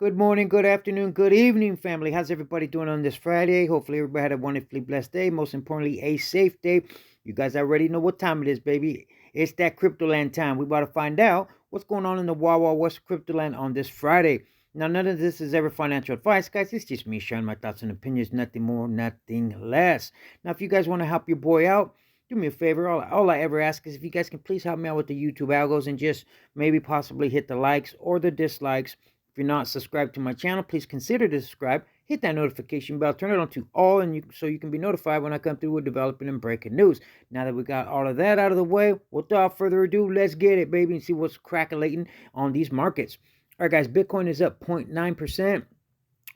Good morning, good afternoon, good evening, family. How's everybody doing on this Friday? Hopefully, everybody had a wonderfully blessed day. Most importantly, a safe day. You guys already know what time it is, baby. It's that crypto land time. We about to find out what's going on in the Wild Wild West crypto land on this Friday. Now, none of this is ever financial advice, guys. It's just me sharing my thoughts and opinions, nothing more, nothing less. Now, if you guys want to help your boy out, do me a favor. All I ever ask is if you guys can please help me out with the YouTube algos and just maybe possibly hit the likes or the dislikes. If you're not subscribed to my channel, please consider to subscribe. Hit that notification bell, turn it on to all, and so you can be notified when I come through with developing and breaking news. Now that we got all of that out of the way, without further ado, let's get it, baby, and see what's crackling on these markets. All right, guys, Bitcoin is up 0.9%.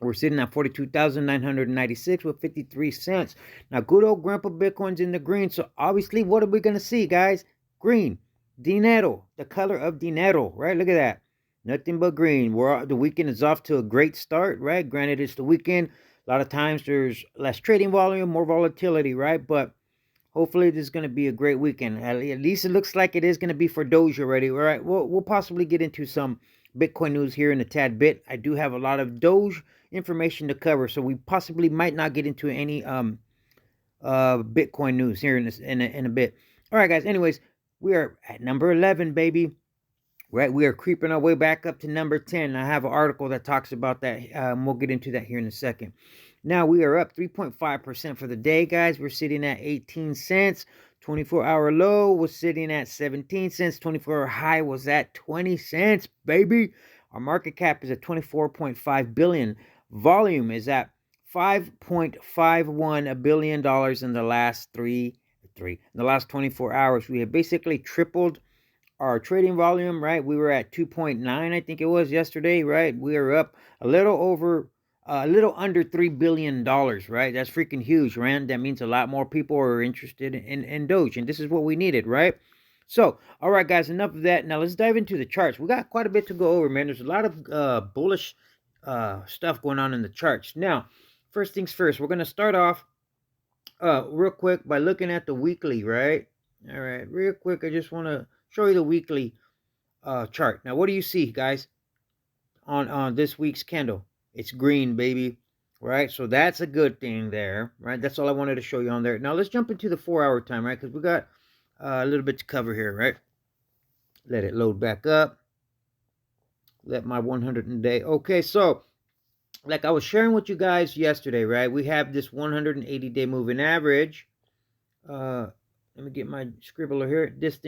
We're sitting at 42,996 with 53 cents. Now, good old Grandpa Bitcoin's in the green, so obviously, what are we going to see, guys? Green. Dinero, the color of dinero, right? Look at that. Nothing but green. The weekend is off to a great start, right? Granted, it's the weekend. A lot of times there's less trading volume, more volatility, right? But hopefully this is going to be a great weekend. At least it looks like it is going to be for Doge already, right? We'll possibly get into some Bitcoin news here in a tad bit. I do have a lot of Doge information to cover, so we possibly might not get into any Bitcoin news here in a bit. All right, guys. Anyways, we are at number 11, baby. Right, we are creeping our way back up to number 10. I have an article that talks about that. We'll get into that here in a second. Now, we are up 3.5% for the day, guys. We're sitting at 18 cents. 24-hour low was sitting at 17 cents. 24-hour high was at 20 cents, baby. Our market cap is at $24.5 billion. Volume is at $5.51 billion in the last in the last 24 hours. We have basically tripled our trading volume, right? We were at 2.9, I think it was yesterday, right? We are up a little under $3 billion, right? That's freaking huge, Rand. That means a lot more people are interested in Doge, and this is what we needed, right? So, all right, guys, enough of that. Now let's dive into the charts. We got quite a bit to go over, man. There's a lot of bullish stuff going on in the charts. Now, first things first, we're going to start off real quick by looking at the weekly, right? All right, real quick, I just want to show you the weekly chart. Now, what do you see, guys, on this week's candle? It's green, baby, right? So that's a good thing there, right? That's all I wanted to show you on there. Now, let's jump into the 4-hour time, right? Because we got a little bit to cover here, right? Let it load back up. Let my 100-day. Okay, so like I was sharing with you guys yesterday, right? We have this 180-day moving average. Let me get my scribbler here. This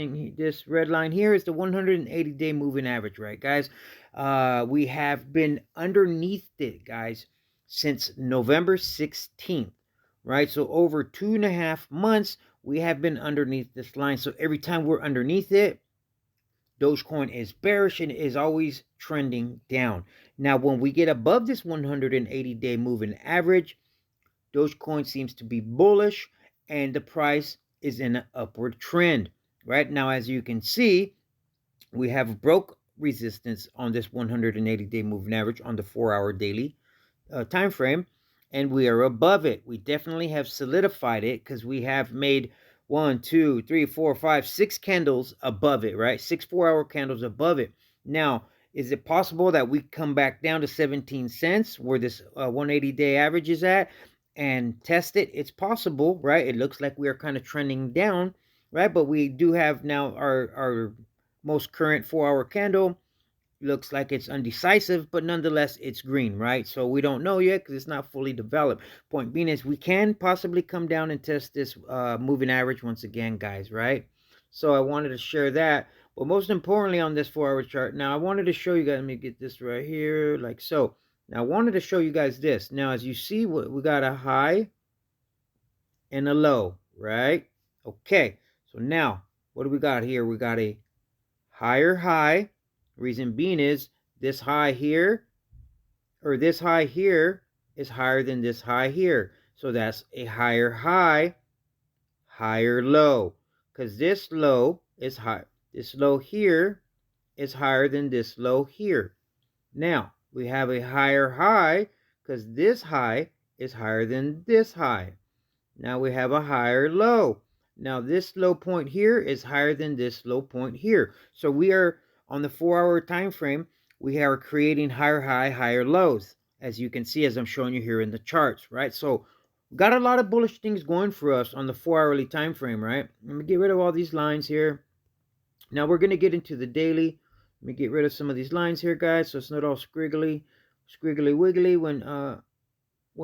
red line here is the 180-day moving average, right, guys? We have been underneath it, guys, since November 16th, right? So over 2.5 months, we have been underneath this line. So every time we're underneath it, Dogecoin is bearish and is always trending down. Now, when we get above this 180-day moving average, Dogecoin seems to be bullish, and the price is in an upward trend. Right now, as you can see, we have broke resistance on this 180-day moving average on the 4-hour daily time frame, and we are above it. We definitely have solidified it because we have made 1, 2, 3, 4, 5, 6 candles above it, right? 6 4-hour candles above it. Now, is it possible that we come back down to 17 cents where this 180-day average is at and test it? It's possible, right? It looks like we are kind of trending down, right? But we do have now our most current 4-hour candle. Looks like it's undecisive, but nonetheless, it's green, right? So we don't know yet because it's not fully developed. Point being is we can possibly come down and test this moving average once again, guys, right? So I wanted to share that. But most importantly on this 4-hour chart, now I wanted to show you guys, let me get this right here, like so. Now I wanted to show you guys this. Now, as you see, we got a high and a low, right? Okay, so now what do we got here? We got a higher high. Reason being is this high here, or this high here, is higher than this high here. So that's a higher high, higher low. Because this low is high. This low here is higher than this low here. Now, we have a higher high because this high is higher than this high. Now we have a higher low. Now this low point here is higher than this low point here. So we are on the 4-hour time frame. we are creating higher high, higher lows, as you can see, as I'm showing you here in the charts, right? So got a lot of bullish things going for us on the 4-hourly time frame, right? Let me get rid of all these lines here. Now we're going to get into the daily. Let me get rid of some of these lines here, guys, so it's not all squiggly wiggly when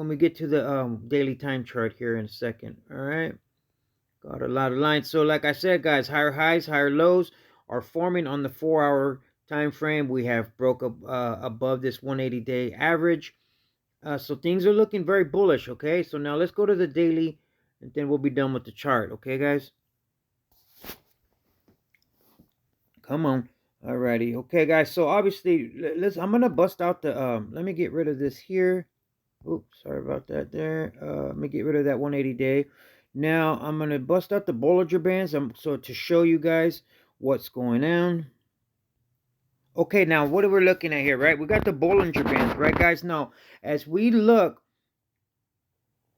we get to the daily time chart here in a second. All right, got a lot of lines. So like I said, guys, higher highs, higher lows are forming on the 4-hour time frame. We have broke up above this 180-day average. So things are looking very bullish. Okay, so now let's go to the daily, and then we'll be done with the chart. Okay, guys. Come on. Alrighty. Okay, guys. So obviously, I'm gonna bust out the let me get rid of this here. Oops, sorry about that there. Let me get rid of that 180-day. Now I'm gonna bust out the Bollinger Bands so to show you guys what's going on. Okay, now what are we looking at here, right? We got the Bollinger Bands, right, guys? Now, as we look,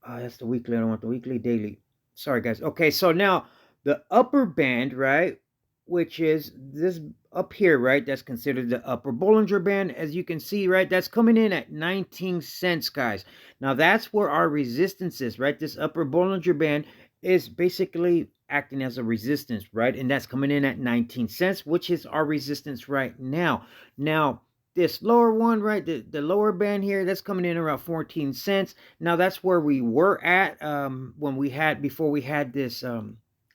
that's the weekly. I don't want the weekly, daily. Sorry, guys. Okay, so now the upper band, right, which is this up here, right, that's considered the upper Bollinger Band. As you can see, right, that's coming in at 19 cents, guys. Now, that's where our resistance is, right? This upper Bollinger Band is basically acting as a resistance, right? And that's coming in at 19 cents, which is our resistance right now. Now, this lower one, right, the lower band here, that's coming in around 14 cents. Now, that's where we were at before we had this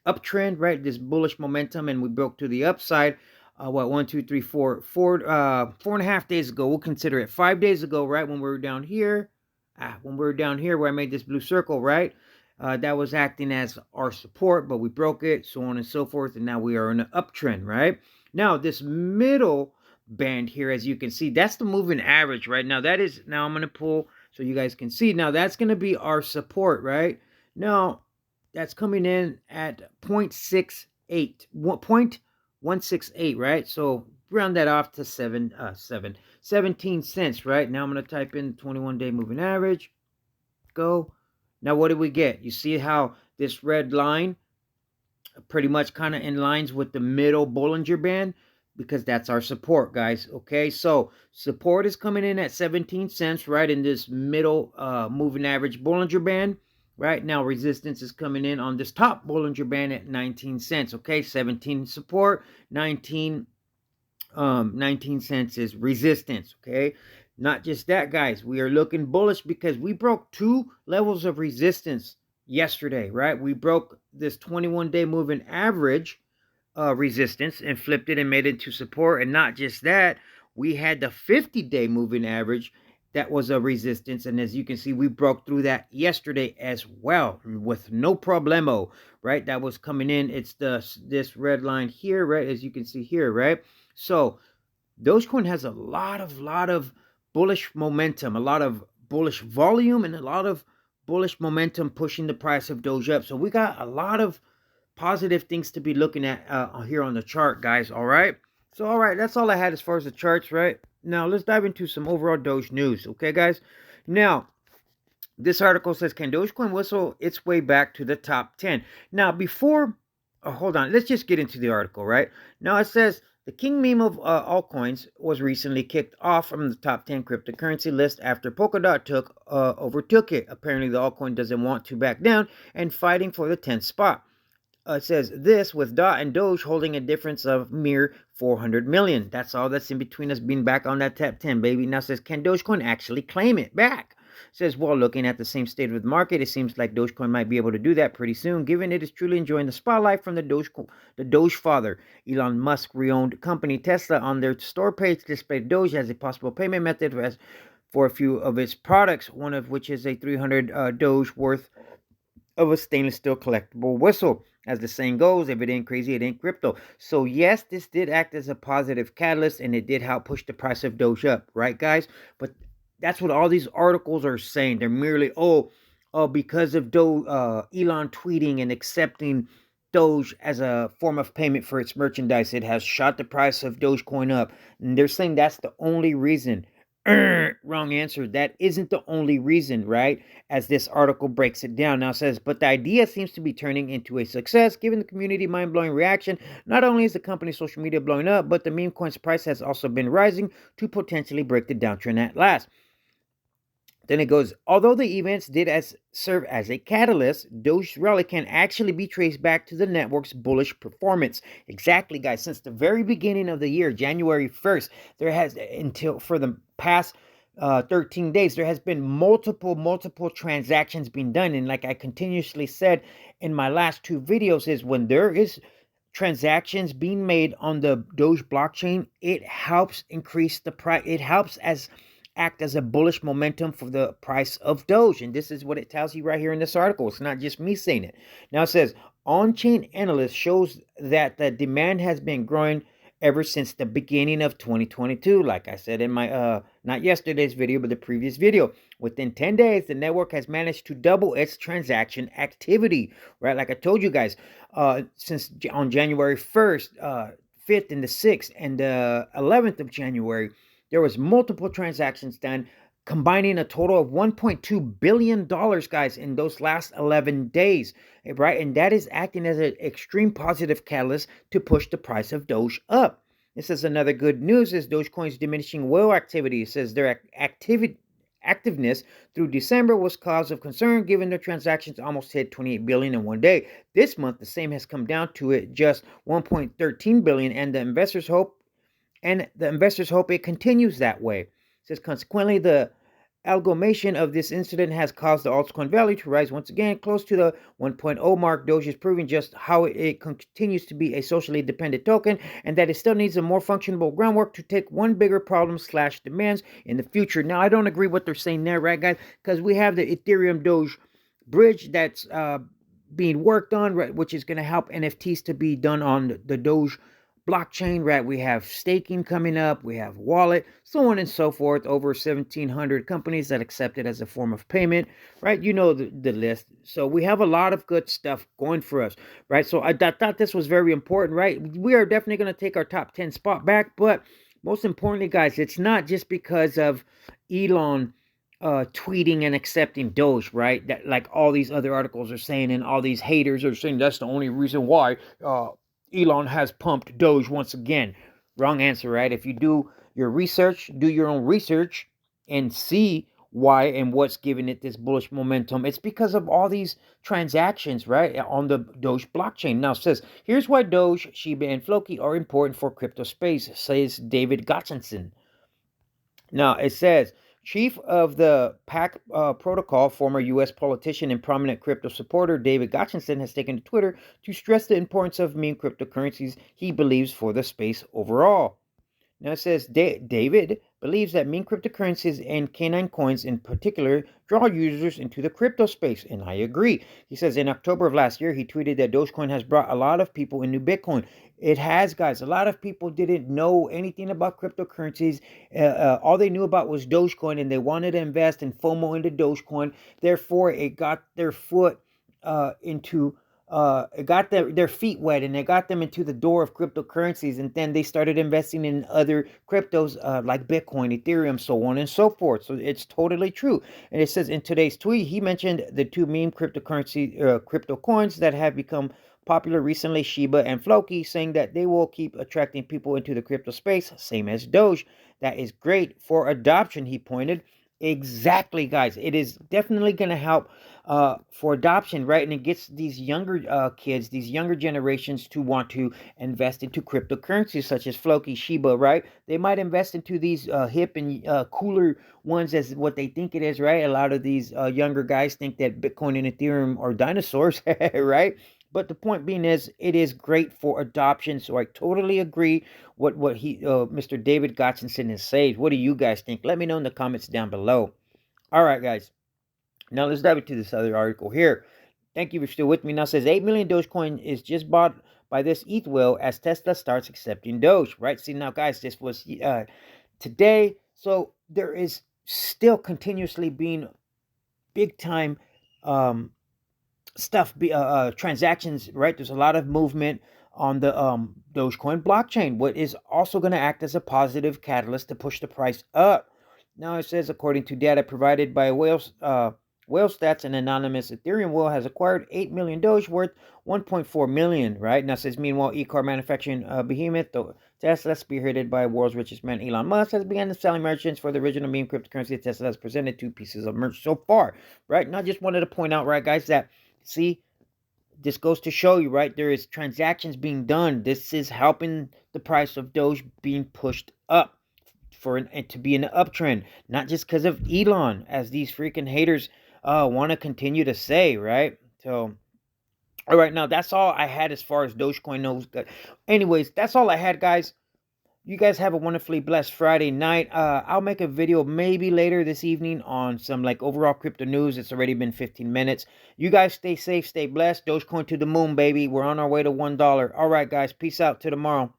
uptrend, right? This bullish momentum, and we broke to the upside. What, 4.5 days ago? We'll consider it 5 days ago, right? When we were down here, where I made this blue circle, right? That was acting as our support, but we broke it, so on and so forth, and now we are in an uptrend, right? Now, this middle band here, as you can see, that's the moving average, right? Now, now I'm going to pull so you guys can see. Now, that's going to be our support, right? Now, that's coming in at 0.68, 0.168, right? So round that off to 17 cents, right? Now I'm going to type in 21-day moving average. Go. Now what do we get? You see how this red line pretty much kind of in lines with the middle Bollinger Band, because that's our support, guys. Okay, so support is coming in at 17 cents, right, in this middle moving average Bollinger Band. Right now, resistance is coming in on this top Bollinger Band at 19 cents. Okay, 17 support, 19 cents is resistance. Okay, not just that, guys. We are looking bullish because we broke 2 levels of resistance yesterday, right? We broke this 21-day moving average resistance and flipped it and made it to support. And not just that, we had the 50-day moving average that was a resistance, and as you can see, we broke through that yesterday as well with no problemo, right? That was coming in. It's this red line here, right? As you can see here, right? So Dogecoin has a lot of bullish momentum, a lot of bullish volume, and a lot of bullish momentum pushing the price of Doge up. So we got a lot of positive things to be looking at here on the chart, guys. All right. So, all right, that's all I had as far as the charts, right? Now, let's dive into some overall Doge news, okay, guys? Now, this article says, can Dogecoin whistle its way back to the top 10? Now, hold on, let's just get into the article, right? Now, it says, the king meme of altcoins was recently kicked off from the top 10 cryptocurrency list after Polkadot overtook it. Apparently, the altcoin doesn't want to back down and fighting for the 10th spot. It says this with DOT and Doge holding a difference of mere 400 million. That's all that's in between us being back on that top 10, baby. Now it says, can Dogecoin actually claim it back? It says, well, looking at the same state of the market, it seems like Dogecoin might be able to do that pretty soon, given it is truly enjoying the spotlight from the Doge father. Elon Musk re-owned company Tesla on their store page displayed Doge as a possible payment method for a few of its products, one of which is a 300 Doge worth of a stainless steel collectible whistle. As the saying goes, if it ain't crazy, it ain't crypto. So yes, this did act as a positive catalyst, and it did help push the price of Doge up, right, guys? But that's what all these articles are saying. They're merely, because of Elon tweeting and accepting Doge as a form of payment for its merchandise, it has shot the price of Dogecoin up. And they're saying that's the only reason. Wrong answer. That isn't the only reason, right? As this article breaks it down. Now it says, but the idea seems to be turning into a success given the community mind-blowing reaction. Not only is the company's social media blowing up, but the meme coin's price has also been rising to potentially break the downtrend at last. Then it goes, although the events did serve as a catalyst, Doge's rally can actually be traced back to the network's bullish performance. Exactly, guys. Since the very beginning of the year, January 1st, there has, until for the past 13 days, there has been multiple transactions being done. And like I continuously said in my last two videos, is when there is transactions being made on the Doge blockchain, it helps increase the price. It helps act as a bullish momentum for the price of Doge. And this is what it tells you right here in this article. It's not just me saying it. Now it says, on-chain analyst shows that the demand has been growing ever since the beginning of 2022. Like I said in my, not yesterday's video, but the previous video. Within 10 days, the network has managed to double its transaction activity, right? Like I told you guys, since on January 1st, 5th and the 6th and the 11th of January, there was multiple transactions done, combining a total of $1.2 billion, guys, in those last 11 days, right? And that is acting as an extreme positive catalyst to push the price of Doge up. This is another good news is Dogecoin's diminishing whale activity. It says their activeness through December was cause of concern given their transactions almost hit 28 billion in one day. This month, the same has come down to it just 1.13 billion, and the investors hope it continues that way. It says, consequently, the amalgamation of this incident has caused the altcoin value to rise once again close to the 1.0 mark. Doge is proving just how it continues to be a socially dependent token and that it still needs a more functional groundwork to take one bigger problem / demands in the future. Now, I don't agree what they're saying there, right, guys? Because we have the Ethereum Doge bridge that's being worked on, right, which is going to help NFTs to be done on the Doge blockchain, right? We have staking coming up, we have wallet, so on and so forth. Over 1,700 companies that accept it as a form of payment, right? You know the list. So we have a lot of good stuff going for us, right? So I thought this was very important, right? We are definitely going to take our top 10 spot back, but most importantly, guys, it's not just because of Elon tweeting and accepting Doge, right? That, like all these other articles are saying, and all these haters are saying that's the only reason why Elon has pumped Doge once again. Wrong answer, right? If you do your research, do your own research, and see why and what's giving it this bullish momentum, it's because of all these transactions, right, on the Doge blockchain. Now it says, here's why Doge, Shiba, and Floki are important for crypto space, says David Gotchinson. Now it says, chief of the PAC protocol, former U.S. politician and prominent crypto supporter David Gotchinson has taken to Twitter to stress the importance of meme cryptocurrencies he believes for the space overall. Now it says David believes that meme cryptocurrencies and canine coins in particular draw users into the crypto space, and I agree. He says in October of last year, he tweeted that Dogecoin has brought a lot of people into Bitcoin. It has, guys. A lot of people didn't know anything about cryptocurrencies. All they knew about was Dogecoin, and they wanted to invest and FOMO into Dogecoin. Therefore, it got their foot into it got their feet wet, and it got them into the door of cryptocurrencies, and then they started investing in other cryptos like Bitcoin, Ethereum, so on and so forth. So it's totally true. And it says in today's tweet, he mentioned the two meme crypto coins that have become popular recently, Shiba and Floki, saying that they will keep attracting people into the crypto space, same as Doge. That is great for adoption, he pointed. Exactly, guys. It is definitely going to help for adoption, right? And it gets these younger kids, these younger generations to want to invest into cryptocurrencies such as Floki, Shiba, right? They might invest into these hip and cooler ones as what they think it is, right? A lot of these younger guys think that Bitcoin and Ethereum are dinosaurs, right? But the point being is, it is great for adoption. So I totally agree what Mr. David Gotchinson is saying. What do you guys think? Let me know in the comments down below. All right, guys. Now let's dive into this other article here. Thank you for still with me. Now it says 8 million Dogecoin is just bought by this ETH whale as Tesla starts accepting Doge. Right? See now, guys, this was today. So there is still continuously being big time stuff, transactions, right? There's a lot of movement on the Dogecoin blockchain, what is also going to act as a positive catalyst to push the price up. Now it says, according to data provided by Whale Stats, an anonymous Ethereum whale has acquired 8 million Doge worth 1.4 million, right? Now it says, meanwhile, e-car manufacturing behemoth Tesla, spearheaded by world's richest man Elon Musk, has begun selling merchants for the original meme cryptocurrency. Tesla has presented 2 pieces of merch so far, right? Now I just wanted to point out, right, guys, that, see, this goes to show you, right, there is transactions being done. This is helping the price of Doge being pushed up for it to be an uptrend, not just because of Elon, as these freaking haters want to continue to say, right? So, all right, now that's all I had as far as Dogecoin knows. Anyways, that's all I had, guys. You guys have a wonderfully blessed Friday night. I'll make a video maybe later this evening on some like overall crypto news. It's already been 15 minutes. You guys stay safe, stay blessed. Dogecoin to the moon, baby. We're on our way to $1. All right, guys. Peace out. Till tomorrow.